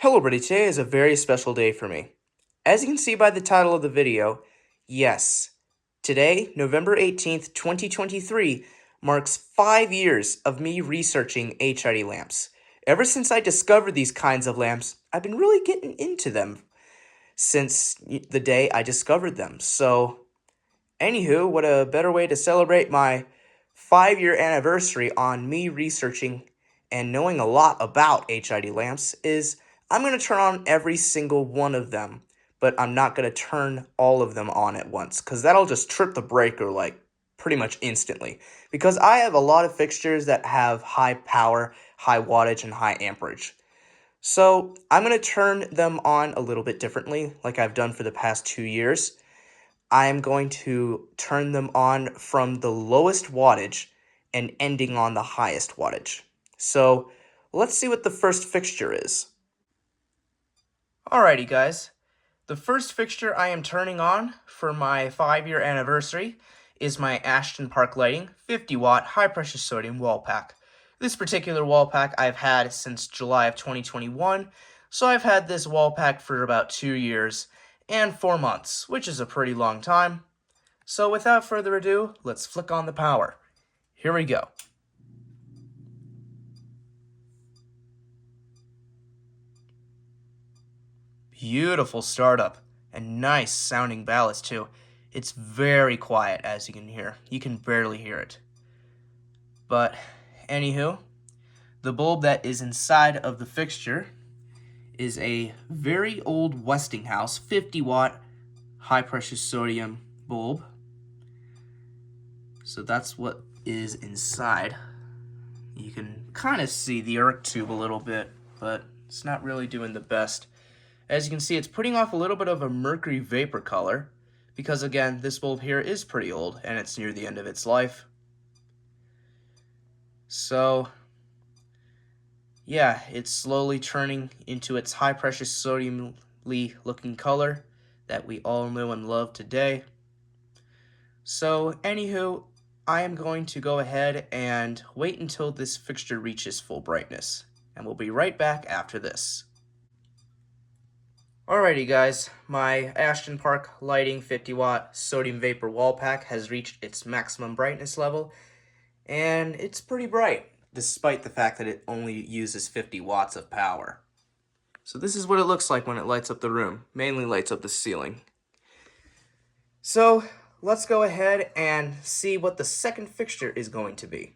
Hello everybody, today is a very special day for me. As you can see by the title of the video, yes, today, November 18th, 2023, marks 5 years of me researching HID lamps. Ever since I discovered these kinds of lamps, I've been really getting into them since the day I discovered them. So, anywho, what a better way to celebrate my 5-year anniversary on me researching and knowing a lot about HID lamps is I'm going to turn on every single one of them, but I'm not going to turn all of them on at once, because that'll just trip the breaker like pretty much instantly. Because I have a lot of fixtures that have high power, high wattage, and high amperage. So I'm going to turn them on a little bit differently, like I've done for the past 2 years. I'm going to turn them on from the lowest wattage and ending on the highest wattage. So let's see what the first fixture is. Alrighty guys, the first fixture I am turning on for my 5-year anniversary is my Ashton Park Lighting 50-watt high-pressure sodium wall pack. This particular wall pack I've had since July of 2021, so I've had this wall pack for about 2 years and 4 months, which is a pretty long time. So without further ado, let's flick on the power. Here we go. Beautiful startup, and nice sounding ballast too. It's very quiet, as you can hear. You can barely hear it. But, anywho, the bulb that is inside of the fixture is a very old Westinghouse 50-watt high-pressure sodium bulb. So that's what is inside. You can kind of see the arc tube a little bit, but it's not really doing the best. As you can see, it's putting off a little bit of a Mercury vapor color, because again, this bulb here is pretty old, and it's near the end of its life. So, yeah, it's slowly turning into its high-pressure sodium-y looking color that we all know and love today. So, anywho, I am going to go ahead and wait until this fixture reaches full brightness, and we'll be right back after this. Alrighty guys, my Ashton Park Lighting 50-watt sodium vapor wall pack has reached its maximum brightness level, and it's pretty bright, despite the fact that it only uses 50 watts of power. So this is what it looks like when it lights up the room, mainly lights up the ceiling. So let's go ahead and see what the second fixture is going to be.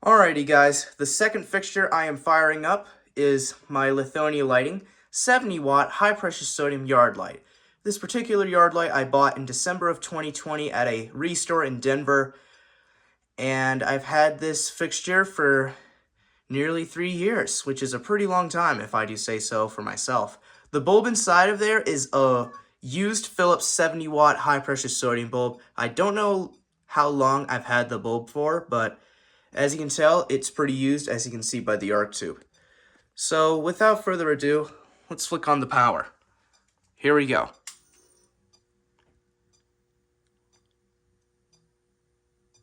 Alrighty guys, the second fixture I am firing up is my Lithonia lighting 70-watt high-pressure sodium yard light. This particular yard light I bought in December of 2020 at a restore in Denver, and I've had this fixture for nearly 3 years, which is a pretty long time if I do say so for myself. The bulb inside of there is a used Philips 70-watt high-pressure sodium bulb. I don't know how long I've had the bulb for, but as you can tell, it's pretty used, as you can see by the arc tube. So without further ado, let's flick on the power. Here we go.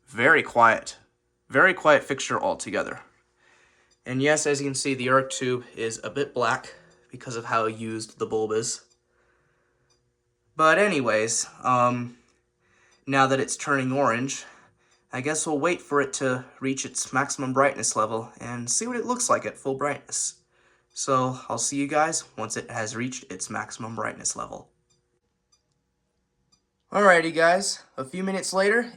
Very quiet fixture altogether. And yes, as you can see, the arc tube is a bit black because of how used the bulb is. But anyways, now that it's turning orange, I guess we'll wait for it to reach its maximum brightness level and see what it looks like at full brightness. So I'll see you guys once it has reached its maximum brightness level. Alrighty guys, a few minutes later,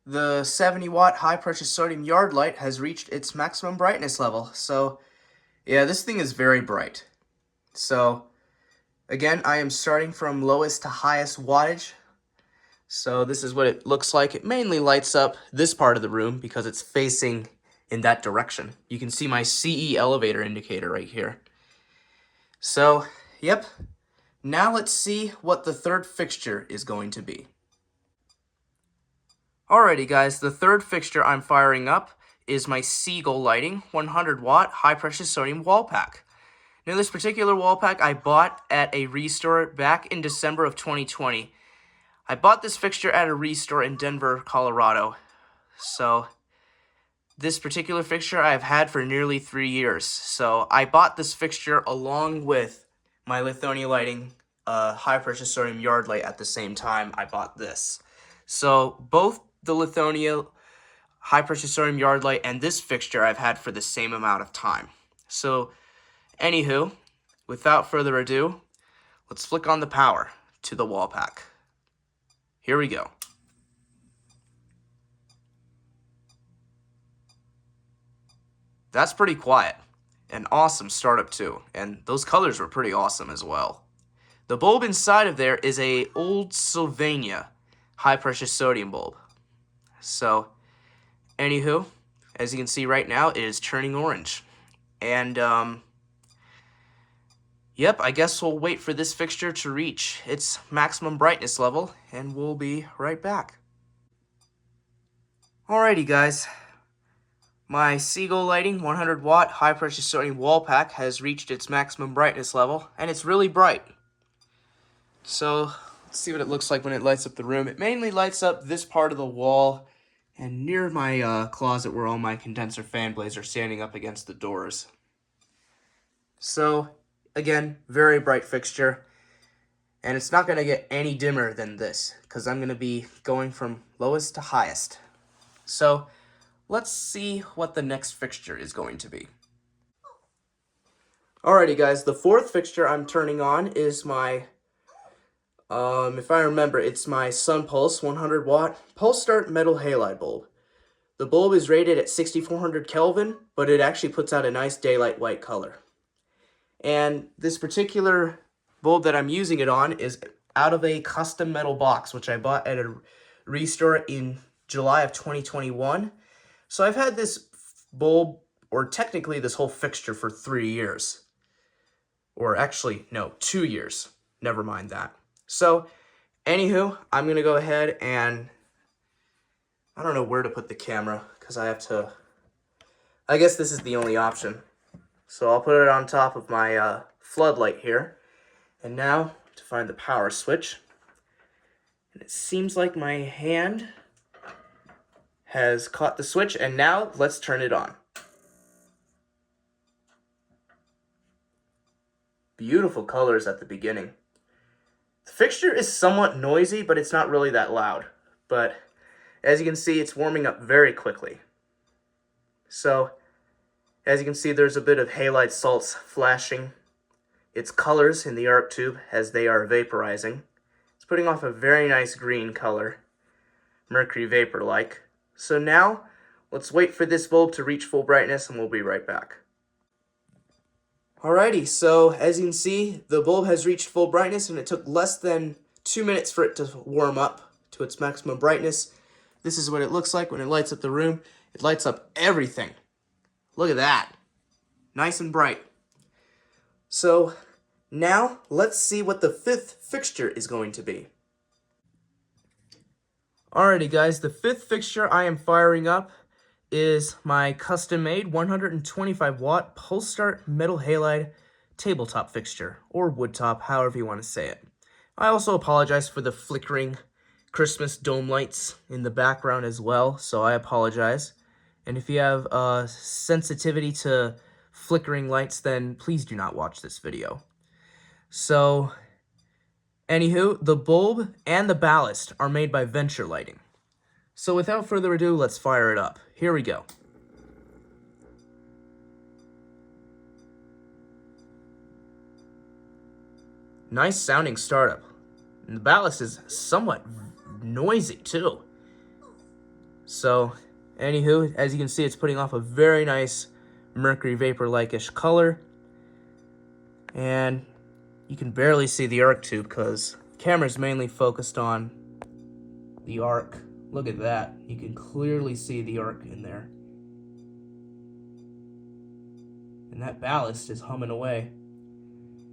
the 70-watt high-pressure sodium yard light has reached its maximum brightness level. So yeah, this thing is very bright. So again, I am starting from lowest to highest wattage. So this is what it looks like. It mainly lights up this part of the room because it's facing in that direction. You can see my CE elevator indicator right here. So, yep. Now let's see what the third fixture is going to be. Alrighty guys, the third fixture I'm firing up is my Seagull lighting 100-watt high-pressure sodium wall pack. Now this particular wall pack I bought at a restore back in December of 2020. I bought this fixture at a restore in Denver, Colorado. So This particular fixture I have had for nearly 3 years. So I bought this fixture along with my Lithonia lighting high pressure sodium yard light at the same time I bought this. So both the Lithonia high pressure sodium yard light and this fixture I've had for the same amount of time. So anywho, without further ado, let's flick on the power to the Wallpack. Here we go. That's pretty quiet. An awesome startup too, and those colors were pretty awesome as well. The bulb inside of there is a old Sylvania high pressure sodium bulb. So, anywho, as you can see right now, it is turning orange. And, yep, I guess we'll wait for this fixture to reach its maximum brightness level, and we'll be right back. Alrighty, guys. My Seagull lighting 100 watt high pressure sodium wall pack has reached its maximum brightness level, and it's really bright. So let's see what it looks like when it lights up the room. It mainly lights up this part of the wall and near my closet where all my condenser fan blades are standing up against the doors. So again, very bright fixture, and it's not going to get any dimmer than this because I'm going to be going from lowest to highest. So let's see what the next fixture is going to be. Alrighty guys, the fourth fixture I'm turning on is my, if I remember, it's my Sun Pulse 100 watt Plantastar metal halide bulb. The bulb is rated at 6400 Kelvin, but it actually puts out a nice daylight white color. And this particular bulb that I'm using it on is out of a custom metal box, which I bought at a restore in July of 2021. So I've had this bulb, or technically this whole fixture, for 3 years. Or actually, no, 2 years. Never mind that. So, anywho, I'm going to go ahead and, I don't know where to put the camera, because I have to, I guess this is the only option. So I'll put it on top of my floodlight here. And now, to find the power switch. And it seems like my hand has caught the switch, and now let's turn it on. Beautiful colors at the beginning. The fixture is somewhat noisy, but it's not really that loud. But as you can see, it's warming up very quickly. So, as you can see, there's a bit of halide salts flashing its colors in the arc tube as they are vaporizing. It's putting off a very nice green color, Mercury vapor-like. So now, let's wait for this bulb to reach full brightness and we'll be right back. Alrighty, so as you can see, the bulb has reached full brightness and it took less than 2 minutes for it to warm up to its maximum brightness. This is what it looks like when it lights up the room. It lights up everything. Look at that. Nice and bright. So now, let's see what the fifth fixture is going to be. Alrighty guys, the fifth fixture I am firing up is my custom-made 125 watt Plantastar metal halide tabletop fixture, or woodtop, however you want to say it. I also apologize for the flickering Christmas dome lights in the background as well, so I apologize. And if you have sensitivity to flickering lights, then please do not watch this video. So, anywho, the bulb and the ballast are made by Venture Lighting. So without further ado, let's fire it up. Here we go. Nice sounding startup. And the ballast is somewhat noisy too. So, anywho, as you can see, it's putting off a very nice Mercury vapor-like-ish color. And you can barely see the arc tube because the camera's mainly focused on the arc. Look at that. You can clearly see the arc in there. And that ballast is humming away.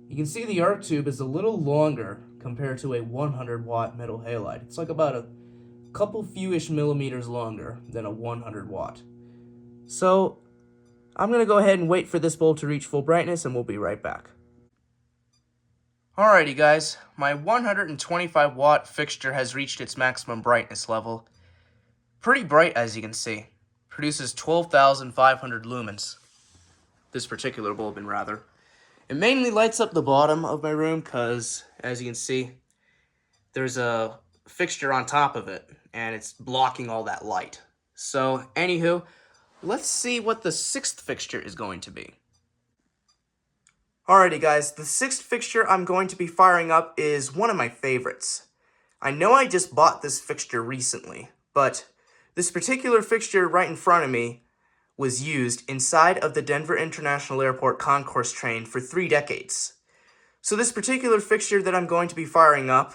You can see the arc tube is a little longer compared to a 100 watt metal halide. It's like about a couple few-ish millimeters longer than a 100 watt. So I'm going to go ahead and wait for this bulb to reach full brightness and we'll be right back. Alrighty guys, my 125 watt fixture has reached its maximum brightness level. Pretty bright as you can see. produces 12,500 lumens. This particular bulb, rather. It mainly lights up the bottom of my room because, as you can see, there's a fixture on top of it, and it's blocking all that light. So, anywho, let's see what the sixth fixture is going to be. Alrighty guys, the sixth fixture I'm going to be firing up is one of my favorites. I know I just bought this fixture recently, but this particular fixture right in front of me was used inside of the Denver International Airport concourse train for 3 decades. So this particular fixture that I'm going to be firing up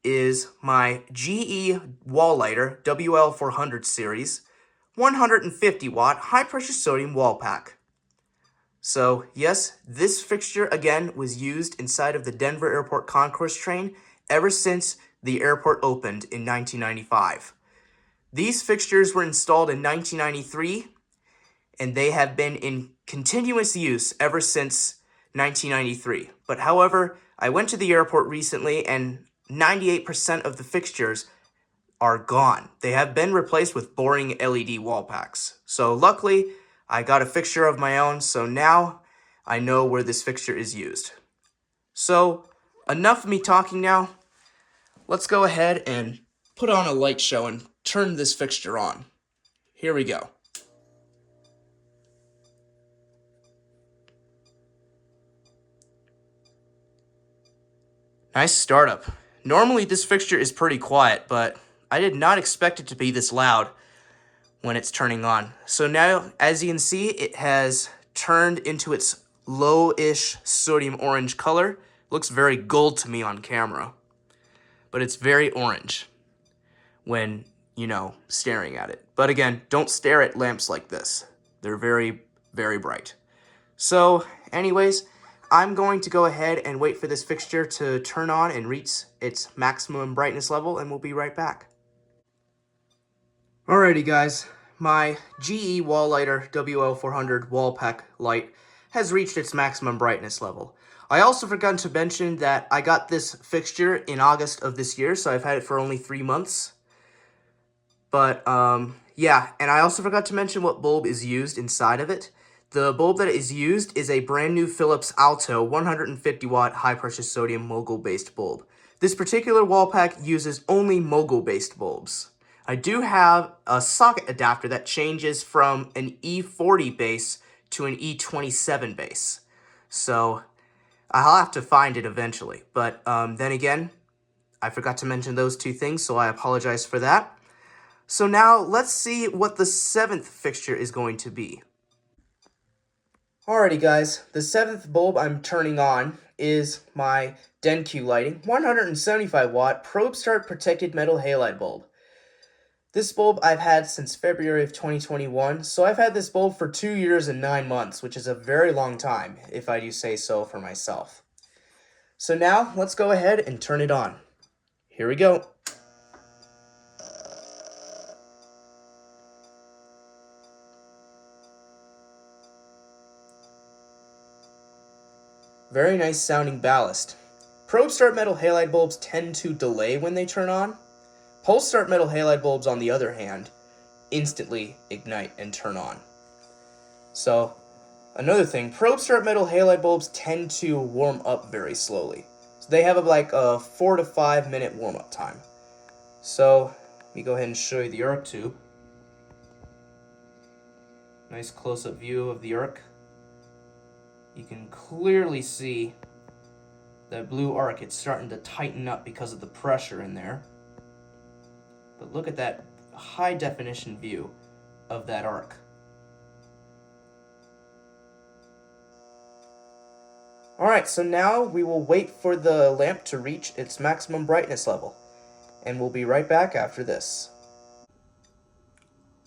is my GE Wallighter WL400 series 150 watt high pressure sodium Wallpack. So yes, this fixture again was used inside of the Denver Airport concourse train ever since the airport opened in 1995. These fixtures were installed in 1993 and they have been in continuous use ever since 1993. But however, I went to the airport recently and 98% of the fixtures are gone. They have been replaced with boring LED wall packs. So luckily, I got a fixture of my own, so now I know where this fixture is used. So, enough of me talking now. Let's go ahead and put on a light show and turn this fixture on. Here we go. Nice startup. Normally this fixture is pretty quiet, but I did not expect it to be this loud when it's turning on. So now, as you can see, it has turned into its low-ish sodium orange color. Looks very gold to me on camera, but it's very orange when, you know, staring at it. But again, don't stare at lamps like this. They're very, very bright. So, anyways, I'm going to go ahead and wait for this fixture to turn on and reach its maximum brightness level, and we'll be right back. Alrighty guys, my GE Wallighter WL400 Wallpack light has reached its maximum brightness level. I also forgot to mention that I got this fixture in August of this year, so I've had it for only 3 months. But, yeah, and I also forgot to mention what bulb is used inside of it. The bulb that is used is a brand new Philips Alto 150 watt high pressure sodium Mogul based bulb. This particular wall pack uses only Mogul based bulbs. I do have a socket adapter that changes from an E40 base to an E27 base. So I'll have to find it eventually. But then again, I forgot to mention those two things, so I apologize for that. So now let's see what the seventh fixture is going to be. Alrighty guys, the seventh bulb I'm turning on is my Denkyu lighting 175 watt probe start protected metal halide bulb. This bulb I've had since February of 2021, so I've had this bulb for 2 years and 9 months, which is a very long time, if I do say so for myself. So now, let's go ahead and turn it on. Here we go. Very nice sounding ballast. Probe start metal halide bulbs tend to delay when they turn on. Pulse start metal halide bulbs, on the other hand, instantly ignite and turn on. So, another thing, probe start metal halide bulbs tend to warm up very slowly. So they have like a 4 to 5 minute warm up time. So, let me go ahead and show you the arc tube. Nice close up view of the arc. You can clearly see that blue arc, it's starting to tighten up because of the pressure in there. But look at that high definition view of that arc. Alright, so now we will wait for the lamp to reach its maximum brightness level. And we'll be right back after this.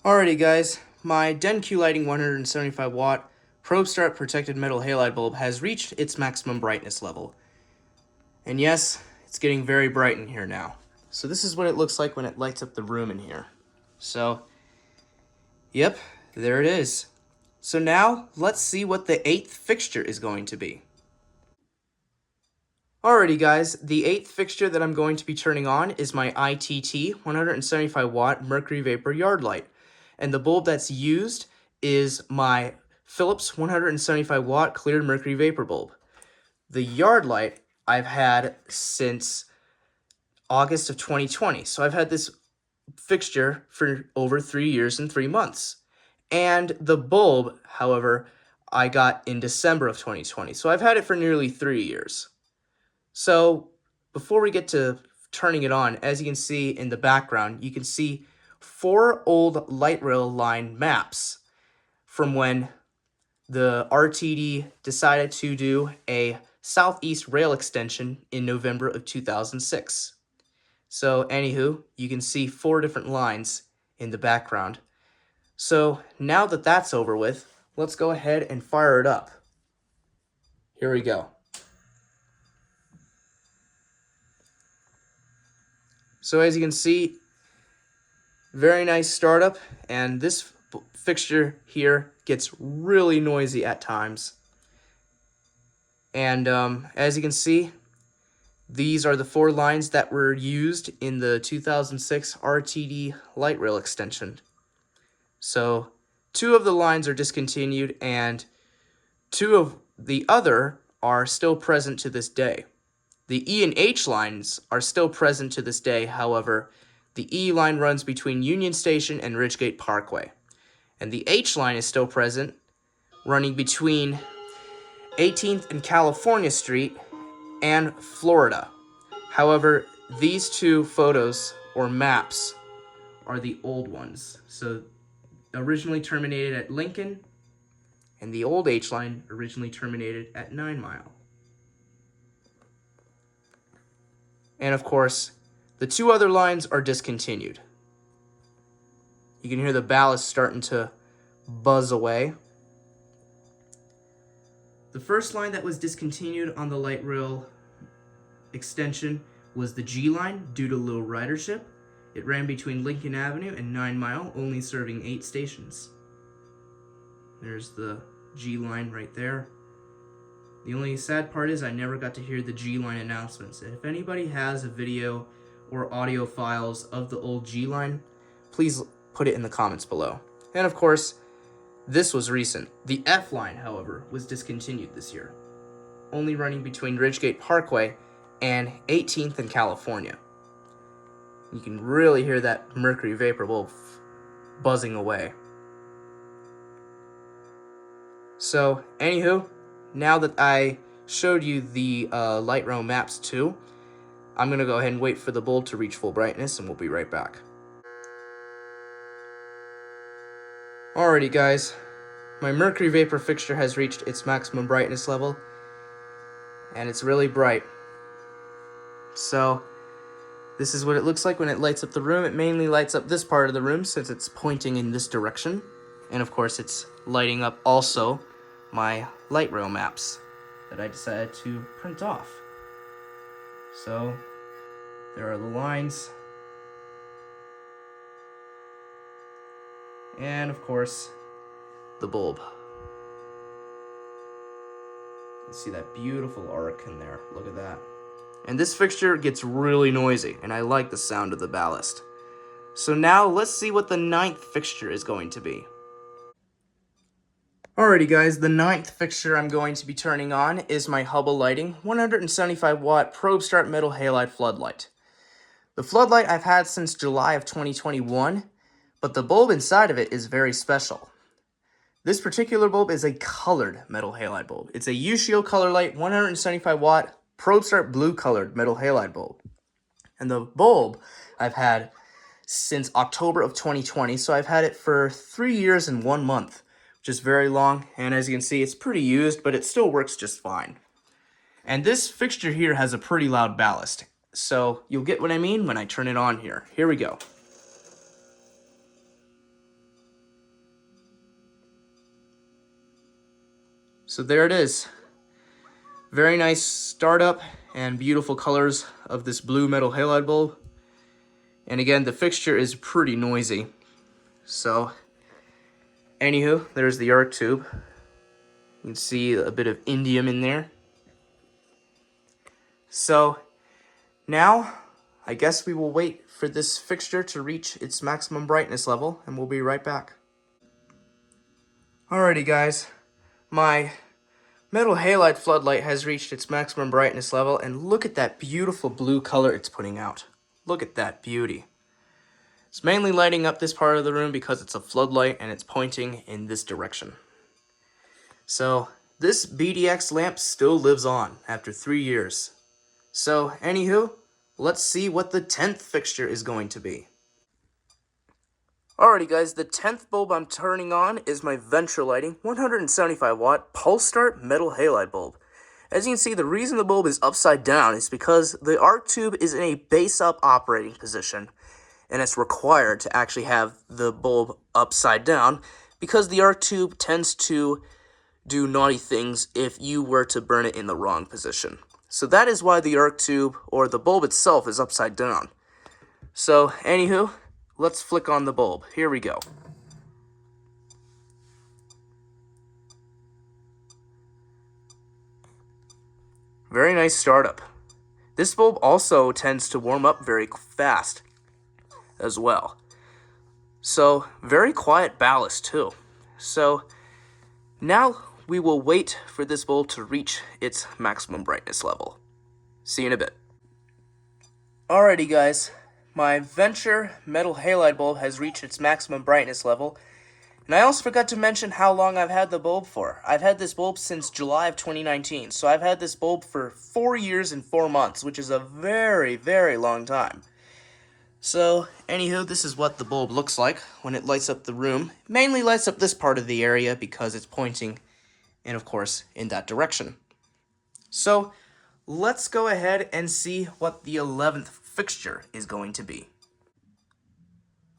Alrighty guys, my Denkyu lighting 175 watt probe start protected metal halide bulb has reached its maximum brightness level. And yes, it's getting very bright in here now. So this is what it looks like when it lights up the room in here. So, yep, there it is. So now, let's see what the eighth fixture is going to be. Alrighty guys, the eighth fixture that I'm going to be turning on is my ITT 175 watt Mercury Vapor Yard Light. And the bulb that's used is my Philips 175 watt clear mercury vapor bulb. The yard light I've had since August of 2020. So I've had this fixture for over 3 years and 3 months. And the bulb, however, I got in December of 2020. So I've had it for nearly 3 years. So before we get to turning it on, as you can see in the background, you can see 4 old light rail line maps from when the RTD decided to do a southeast rail extension in November of 2006. So anywho, you can see 4 different lines in the background. So now that that's over with, let's go ahead and fire it up. Here we go. So as you can see, very nice startup, and this fixture here gets really noisy at times. And as you can see, these are the 4 lines that were used in the 2006 RTD light rail extension. So 2 of the lines are discontinued, and 2 of the other are still present to this day. The E and H lines are still present to this day. However, the E line runs between Union Station and Ridgegate Parkway, and the H line is still present, running between 18th and California Street and Florida. However, these 2 photos or maps are the old ones. So originally terminated at Lincoln, and the old H line originally terminated at 9 Mile. And of course, the 2 other lines are discontinued. You can hear the ballast starting to buzz away. The first line that was discontinued on the light rail extension was the G line due to low ridership. It ran between Lincoln Avenue and 9 Mile, only serving 8 stations. There's the G line right there. The only sad part is I never got to hear the G line announcements. And if anybody has a video or audio files of the old G line, please put it in the comments below. And of course, this was recent. The F line, however, was discontinued this year, only running between Ridgegate Parkway and 18th and California. You can really hear that mercury vapor bulb buzzing away. So, anywho, now that I showed you the light rail maps too, I'm going to go ahead and wait for the bulb to reach full brightness, and we'll be right back. Alrighty guys, my mercury vapor fixture has reached its maximum brightness level, and it's really bright. So, this is what it looks like when it lights up the room. It mainly lights up this part of the room since it's pointing in this direction. And of course, it's lighting up also my light rail maps that I decided to print off. So, there are the lines. And of course, the bulb. You see that beautiful arc in there. Look at that. And this fixture gets really noisy, and I like the sound of the ballast. So now let's see what the 9th fixture is going to be. Alrighty guys, the 9th fixture I'm going to be turning on is my Hubble Lighting 175 watt probe start metal halide floodlight. The floodlight I've had since July of 2021, but the bulb inside of it is very special. This particular bulb is a colored metal halide bulb. It's a Ushio ColorLite 175 watt probe start blue colored metal halide bulb. And the bulb I've had since October of 2020, so I've had it for 3 years and 1 month, which is very long, and as you can see, it's pretty used, but it still works just fine. And this fixture here has a pretty loud ballast, so you'll get what I mean when I turn it on here. Here we go. So there it is. Very nice startup and beautiful colors of this blue metal halide bulb. And again, the fixture is pretty noisy. So, anywho, there's the arc tube. You can see a bit of indium in there. So, now I guess we will wait for this fixture to reach its maximum brightness level, and we'll be right back. Alrighty guys, my metal halide floodlight has reached its maximum brightness level, and look at that beautiful blue color it's putting out. Look at that beauty. It's mainly lighting up this part of the room because it's a floodlight and it's pointing in this direction. So this BDX lamp still lives on after 3 years. So anywho, let's see what the 10th fixture is going to be. Alrighty guys, the 10th bulb I'm turning on is my Venture Lighting 175 watt pulse start metal halide bulb. As you can see, the reason the bulb is upside down is because the arc tube is in a base up operating position, and it's required to actually have the bulb upside down because the arc tube tends to do naughty things if you were to burn it in the wrong position. So that is why the arc tube, or the bulb itself, is upside down. So, anywho, let's flick on the bulb. Here we go. Very nice startup. This bulb also tends to warm up very fast as well. So, very quiet ballast too. So, now we will wait for this bulb to reach its maximum brightness level. See you in a bit. Alrighty guys, my Venture metal halide bulb has reached its maximum brightness level. And I also forgot to mention how long I've had the bulb for. I've had this bulb since July of 2019, so I've had this bulb for 4 years and 4 months, which is a very, very long time. So, anywho, this is what the bulb looks like when it lights up the room. It mainly lights up this part of the area because it's pointing, and of course, in that direction. So, let's go ahead and see what the 11th fixture is going to be.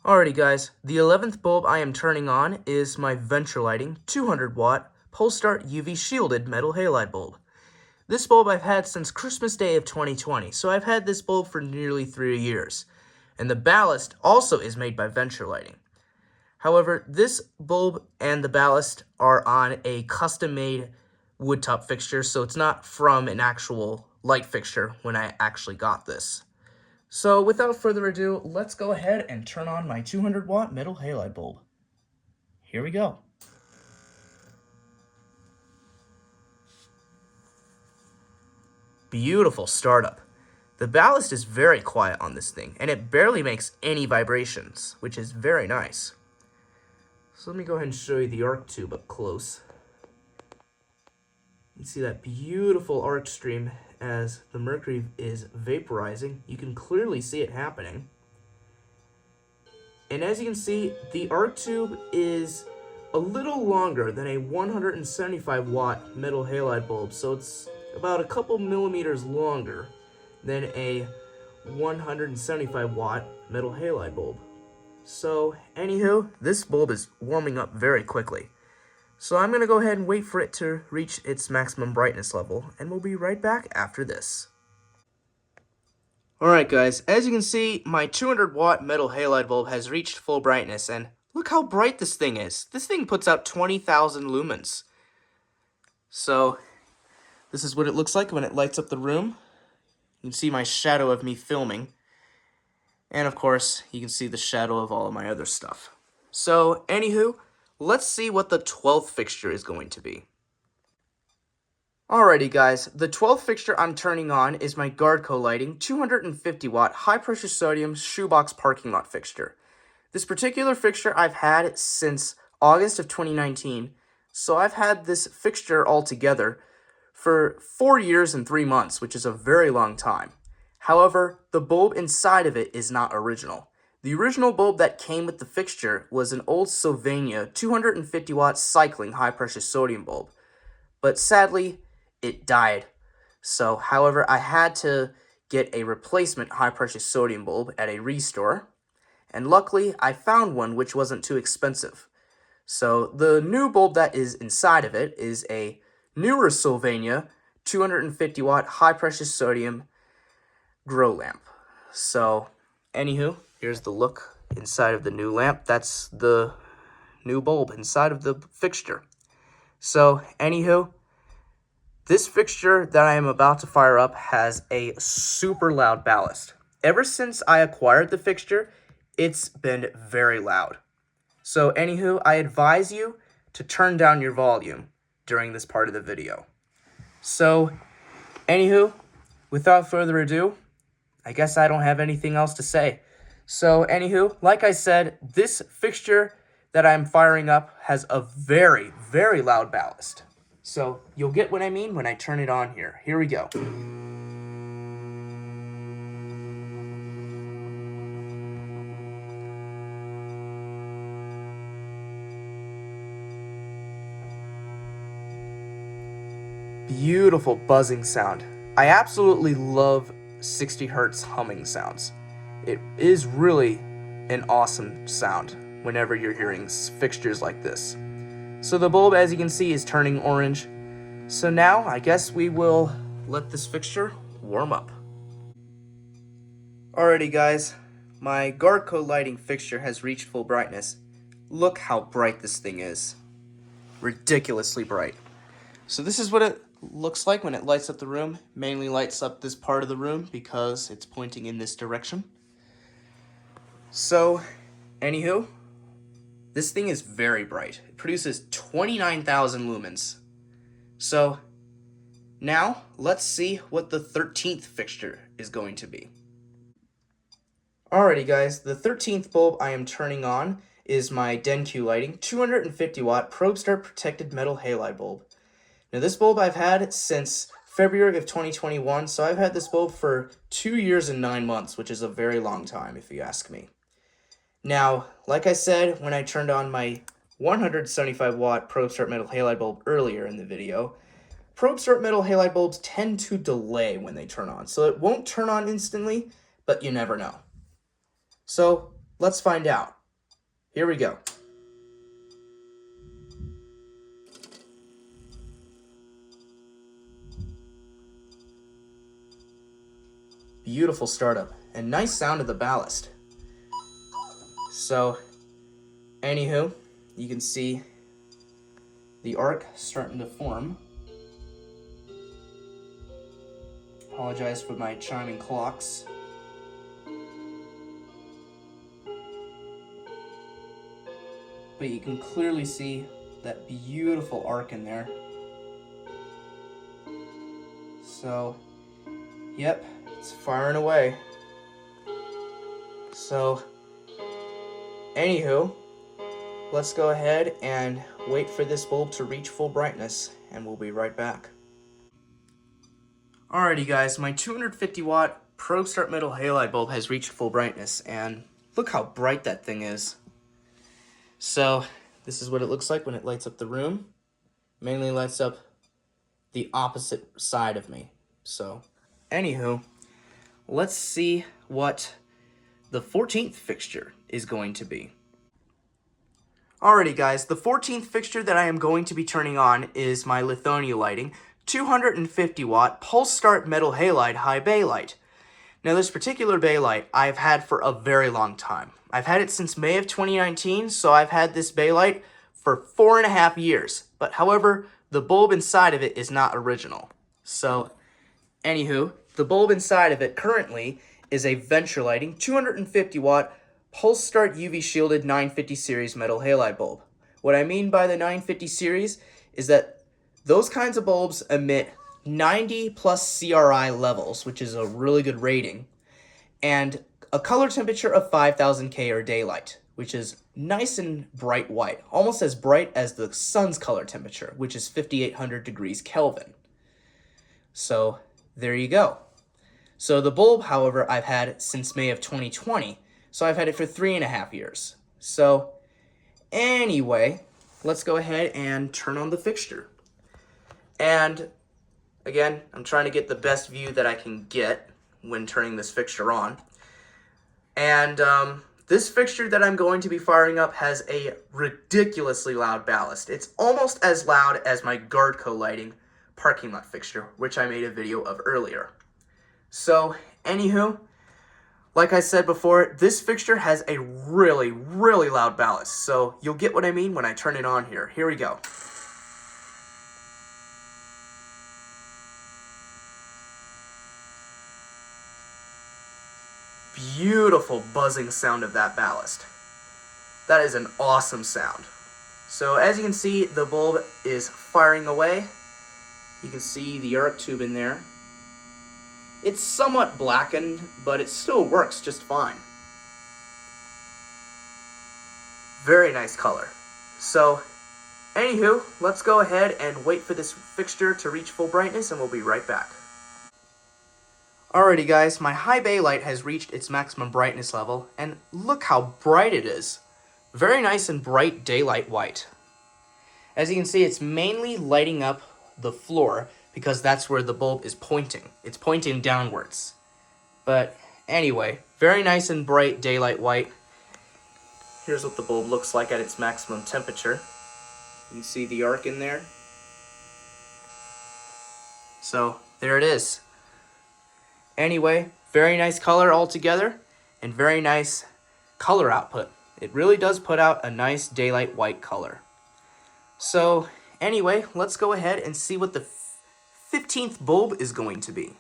Alrighty guys, the 11th bulb I am turning on is my Venture Lighting 200 watt pulse start UV shielded metal halide bulb. This bulb I've had since Christmas Day of 2020, so I've had this bulb for nearly 3 years. And the ballast also is made by Venture Lighting. However, this bulb and the ballast are on a custom-made wood top fixture, so it's not from an actual light fixture when I actually got this. So without further ado, let's go ahead and turn on my 200 watt metal halide bulb. Here we go. Beautiful startup. The ballast is very quiet on this thing, and it barely makes any vibrations, which is very nice. So let me go ahead and show you the arc tube up close. You can see that beautiful arc stream as the mercury is vaporizing. You can clearly see it happening. And as you can see, the arc tube is a little longer than a 175 watt metal halide bulb, so it's about a couple millimeters longer than a 175 watt metal halide bulb. So, anywho, this bulb is warming up very quickly. So I'm going to go ahead and wait for it to reach its maximum brightness level, and we'll be right back after this. Alright guys, as you can see, my 200 watt metal halide bulb has reached full brightness, and look how bright this thing is. This thing puts out 20,000 lumens. So, this is what it looks like when it lights up the room. You can see my shadow of me filming. And of course, you can see the shadow of all of my other stuff. So, anywho, let's see what the 12th fixture is going to be. Alrighty guys, the 12th fixture I'm turning on is my Guardco Lighting 250 watt high pressure sodium shoebox parking lot fixture. This particular fixture I've had since August of 2019, so I've had this fixture altogether for 4 years and 3 months, which is a very long time. However, the bulb inside of it is not original. The original bulb that came with the fixture was an old Sylvania 250 watt cycling high pressure sodium bulb, but sadly, it died. So, however, I had to get a replacement high pressure sodium bulb at a restore, and luckily I found one which wasn't too expensive. So, the new bulb that is inside of it is a newer Sylvania 250 watt high pressure sodium grow lamp. So, anywho, here's the look inside of the new lamp. That's the new bulb inside of the fixture. So, anywho, this fixture that I am about to fire up has a super loud ballast. ever since I acquired the fixture, it's been very loud. So anywho, I advise you to turn down your volume during this part of the video. So anywho, without further ado, I guess I don't have anything else to say. So anywho, like I said, this fixture that I'm firing up has a very, very loud ballast. So you'll get what I mean when I turn it on here. Here we go. Beautiful buzzing sound. I absolutely love 60 hertz humming sounds. It is really an awesome sound whenever you're hearing fixtures like this. So the bulb, as you can see, is turning orange. So now I guess we will let this fixture warm up. Alrighty guys, my Garco lighting fixture has reached full brightness. Look how bright this thing is. Ridiculously bright. So this is what it looks like when it lights up the room. Mainly lights up this part of the room because it's pointing in this direction. So, anywho, this thing is very bright. It produces 29,000 lumens. So, now let's see what the 13th fixture is going to be. Alrighty guys, the 13th bulb I am turning on is my Denkyu lighting 250 watt probe start protected metal halide bulb. Now this bulb I've had since February of 2021, so I've had this bulb for 2 years and 9 months, which is a very long time if you ask me. Now, like I said when I turned on my 175 watt probe start metal halide bulb earlier in the video, probe start metal halide bulbs tend to delay when they turn on, so it won't turn on instantly, but you never know. So let's find out. Here we go. Beautiful startup, and nice sound of the ballast. So, anywho, you can see the arc starting to form. Apologize for my chiming clocks. But you can clearly see that beautiful arc in there. So, yep, it's firing away. So, anywho, let's go ahead and wait for this bulb to reach full brightness, and we'll be right back. Alrighty guys, my 250 watt probe start metal halide bulb has reached full brightness, and look how bright that thing is. So, this is what it looks like when it lights up the room. Mainly lights up the opposite side of me. So, anywho, let's see what the 14th fixture is going to be. Alrighty guys, the 14th fixture that I am going to be turning on is my Lithonia lighting 250 watt pulse start metal halide high bay light. Now this particular bay light I've had for a very long time. I've had it since May of 2019, so I've had this bay light for 4.5 years. But however, the bulb inside of it is not original. So, anywho, the bulb inside of it currently is a Venture Lighting 250 watt pulse start UV shielded 950 series metal halide bulb. What I mean by the 950 series is that those kinds of bulbs emit 90 plus CRI levels, which is a really good rating, and a color temperature of 5000 K or daylight, which is nice and bright white, almost as bright as the sun's color temperature, which is 5800 degrees Kelvin. So there you go. So the bulb, however, I've had since May of 2020, so I've had it for 3.5 years. So anyway, let's go ahead and turn on the fixture. And again, I'm trying to get the best view that I can get when turning this fixture on. And this fixture that I'm going to be firing up has a ridiculously loud ballast. It's almost as loud as my Garco lighting parking lot fixture, which I made a video of earlier. So, anywho, like I said before, this fixture has a really, really loud ballast. So you'll get what I mean when I turn it on here. Here we go. beautiful buzzing sound of that ballast. That is an awesome sound. So as you can see, the bulb is firing away. You can see the arc tube in there. It's somewhat blackened, but it still works just fine. Very nice color. So, anywho, let's go ahead and wait for this fixture to reach full brightness, and we'll be right back. Alrighty guys, my high bay light has reached its maximum brightness level, and look how bright it is. Very nice and bright daylight white. As you can see, it's mainly lighting up the floor because that's where the bulb is pointing. It's pointing downwards. But anyway, very nice and bright daylight white. Here's what the bulb looks like at its maximum temperature. You can see the arc in there. So there it is. Anyway, very nice color altogether and very nice color output. It really does put out a nice daylight white color. So anyway, let's go ahead and see what the 15th bulb is going to be.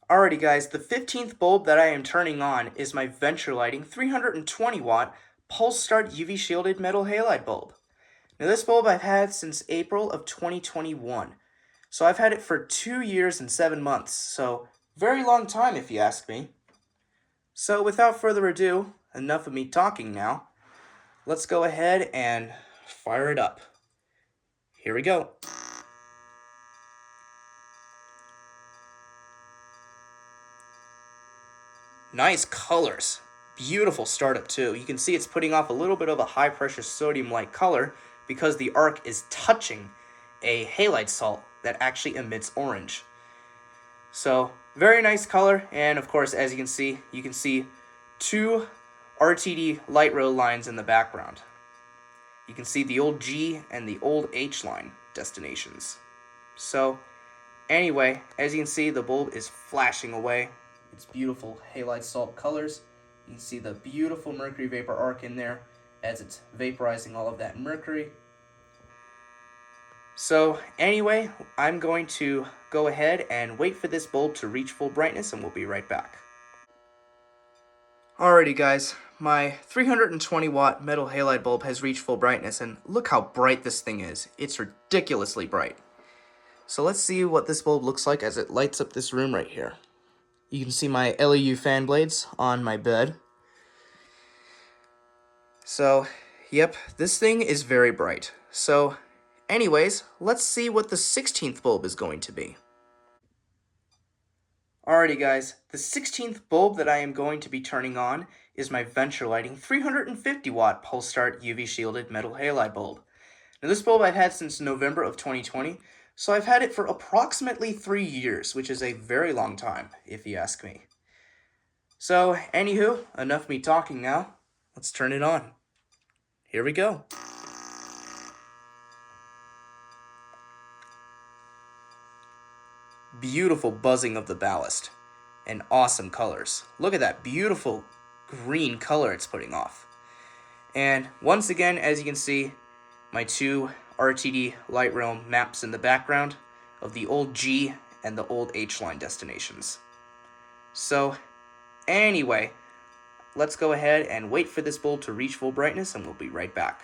Alrighty guys, the 15th bulb that I am turning on is my Venture Lighting 320 watt Pulse Start UV shielded metal halide bulb. Now this bulb I've had since April of 2021. So I've had it for 2 years and 7 months, so very long time if you ask me. So without further ado, enough of me talking now, let's go ahead and fire it up. Here we go. Nice colors. Beautiful startup too. You can see it's putting off a little bit of a high pressure sodium light color because the arc is touching a halide salt that actually emits orange. So very nice color, and of course as you can see 2 RTD light row lines in the background. You can see the old G and the old H line destinations. So anyway, as you can see, the bulb is flashing away. It's beautiful halide salt colors. You can see the beautiful mercury vapor arc in there as it's vaporizing all of that mercury. So anyway, I'm going to go ahead and wait for this bulb to reach full brightness, and we'll be right back. Alrighty guys, my 320 watt metal halide bulb has reached full brightness, and look how bright this thing is. It's ridiculously bright. So let's see what this bulb looks like as it lights up this room right here. You can see my LEU fan blades on my bed. So, yep, this thing is very bright. So, anyways, let's see what the 16th bulb is going to be. Alrighty guys, the 16th bulb that I am going to be turning on is my Venture Lighting 350 watt Pulse Start UV shielded metal halide bulb. Now this bulb I've had since November of 2020, so I've had it for approximately 3 years, which is a very long time, if you ask me. So, anywho, enough me talking now. Let's turn it on. Here we go. Beautiful buzzing of the ballast and awesome colors. Look at that beautiful green color it's putting off. And once again, as you can see, my 2 RTD light realm maps in the background of the old G and the old H line destinations. So anyway, let's go ahead and wait for this bulb to reach full brightness, and we'll be right back.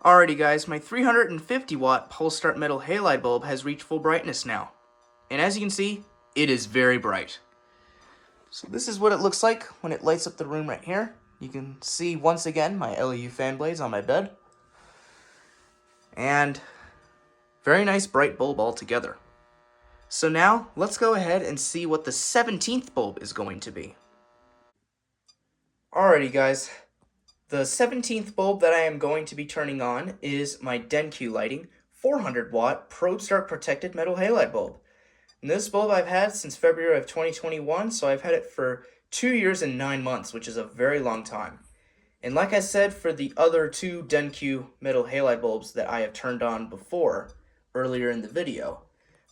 Alrighty guys, my 350 watt Pulse Start metal halide bulb has reached full brightness now. And as you can see, it is very bright. So this is what it looks like when it lights up the room right here. You can see once again my LEU fan blades on my bed. And very nice bright bulb altogether. So now let's go ahead and see what the 17th bulb is going to be. Alrighty guys, the 17th bulb that I am going to be turning on is my Denkyu Lighting 400 watt Probe Start protected metal halide bulb. And this bulb I've had since February of 2021, so I've had it for 2 years and 9 months, which is a very long time. And like I said, for the other 2 Denkyu metal halide bulbs that I have turned on before, earlier in the video,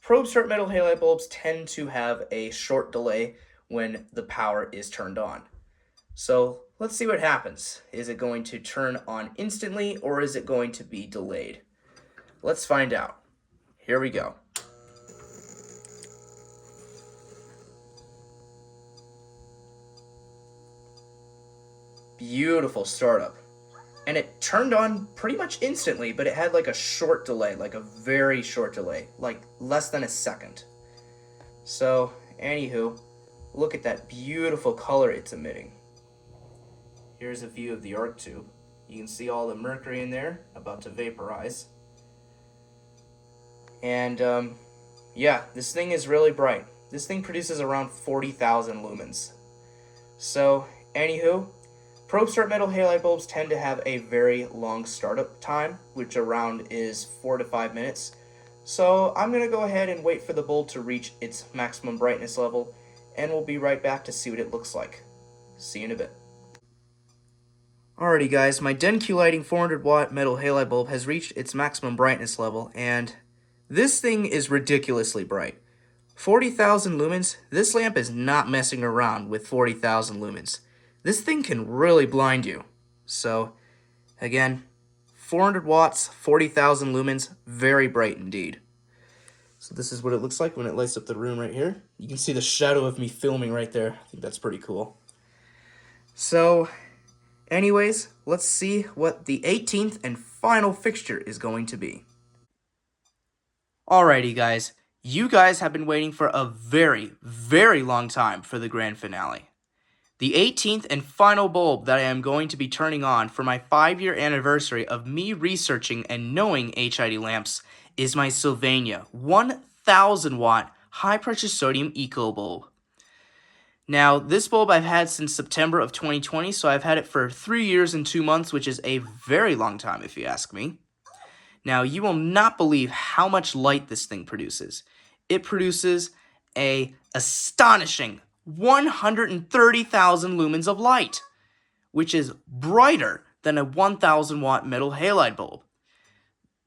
Probe Start metal halide bulbs tend to have a short delay when the power is turned on. So let's see what happens. Is it going to turn on instantly, or is it going to be delayed? Let's find out. Here we go. Beautiful startup. And it turned on pretty much instantly, but it had like a short delay, like a very short delay, like less than a second. So, anywho, look at that beautiful color it's emitting. Here's a view of the arc tube. You can see all the mercury in there about to vaporize. And yeah, this thing is really bright. This thing produces around 40,000 lumens. So, anywho, probe start metal halide bulbs tend to have a very long startup time, which around is 4 to 5 minutes. So I'm going to go ahead and wait for the bulb to reach its maximum brightness level, and we'll be right back to see what it looks like. See you in a bit. Alrighty guys, my Denkyu lighting 400 watt metal halide bulb has reached its maximum brightness level, and this thing is ridiculously bright. 40,000 lumens, this lamp is not messing around with 40,000 lumens. This thing can really blind you. So, again, 400 watts, 40,000 lumens, very bright indeed. So this is what it looks like when it lights up the room right here. You can see the shadow of me filming right there. I think that's pretty cool. So, anyways, let's see what the 18th and final fixture is going to be. Alrighty guys, you guys have been waiting for a very, very long time for the grand finale. The 18th and final bulb that I am going to be turning on for my 5-year anniversary of me researching and knowing HID lamps is my Sylvania 1000 watt high pressure sodium eco bulb. Now, this bulb I've had since September of 2020, so I've had it for 3 years and 2 months, which is a very long time if you ask me. Now, you will not believe how much light this thing produces. It produces a astonishing 130,000 lumens of light, which is brighter than a 1,000 watt metal halide bulb.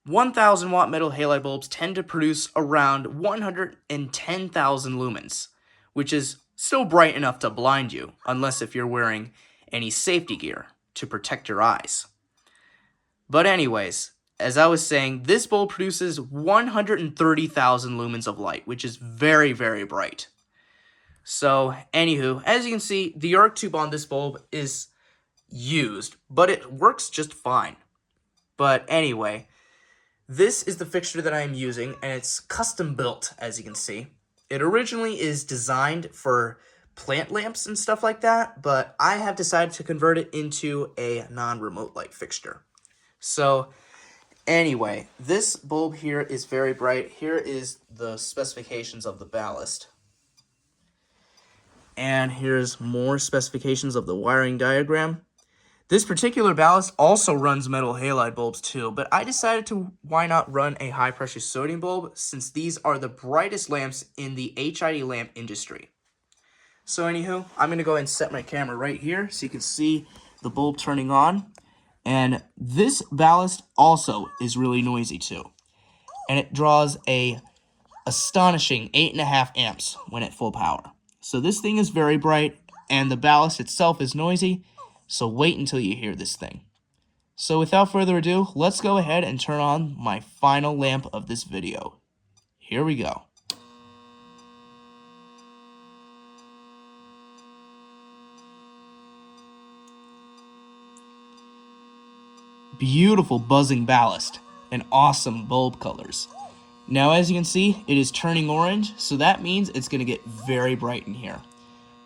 1,000 watt metal halide bulbs tend to produce around 110,000 lumens, which is still bright enough to blind you, unless if you're wearing any safety gear to protect your eyes. But anyways, as I was saying, this bulb produces 130,000 lumens of light, which is very, very bright. So, anywho, as you can see, the arc tube on this bulb is used, but it works just fine. But anyway, this is the fixture that I am using, and it's custom built, as you can see. It originally is designed for plant lamps and stuff like that, but I have decided to convert it into a non-remote light fixture. So, anyway, this bulb here is very bright. Here is the specifications of the ballast. And here's more specifications of the wiring diagram. This particular ballast also runs metal halide bulbs too, but I decided to why not run a high pressure sodium bulb since these are the brightest lamps in the HID lamp industry. So anywho, I'm going to go ahead and set my camera right here so you can see the bulb turning on. And this ballast also is really noisy too. And it draws a astonishing 8.5 amps when at full power. So this thing is very bright, and the ballast itself is noisy, so wait until you hear this thing. So without further ado, let's go ahead and turn on my final lamp of this video. Here we go. Beautiful buzzing ballast and awesome bulb colors. Now as you can see, it is turning orange, so that means it's going to get very bright in here.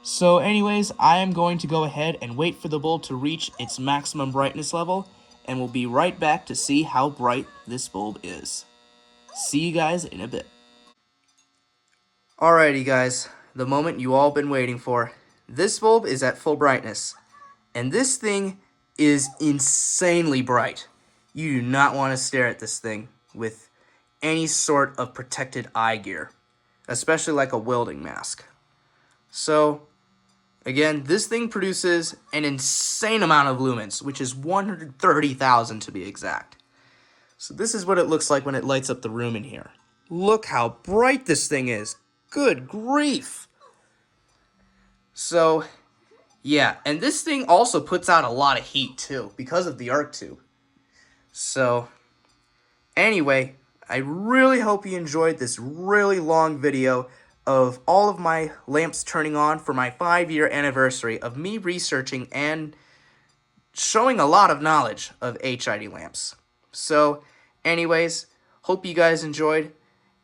So anyways, I am going to go ahead and wait for the bulb to reach its maximum brightness level, and we'll be right back to see how bright this bulb is. See you guys in a bit. Alrighty guys, the moment you all been waiting for. This bulb is at full brightness, and this thing is insanely bright. You do not want to stare at this thing with any sort of protected eye gear, especially like a welding mask. So, again, this thing produces an insane amount of lumens, which is 130,000 to be exact. So this is what it looks like when it lights up the room in here. Look how bright this thing is. Good grief. So, yeah, and this thing also puts out a lot of heat too, because of the arc tube. So, anyway, I really hope you enjoyed this really long video of all of my lamps turning on for my 5-year anniversary of me researching and showing a lot of knowledge of HID lamps. So, anyways, hope you guys enjoyed,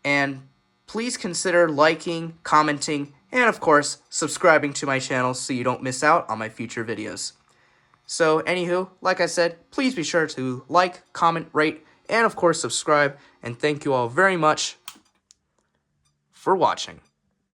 and please consider liking, commenting, and of course, subscribing to my channel so you don't miss out on my future videos. So, anywho, like I said, please be sure to like, comment, rate, and of course, subscribe, and thank you all very much for watching.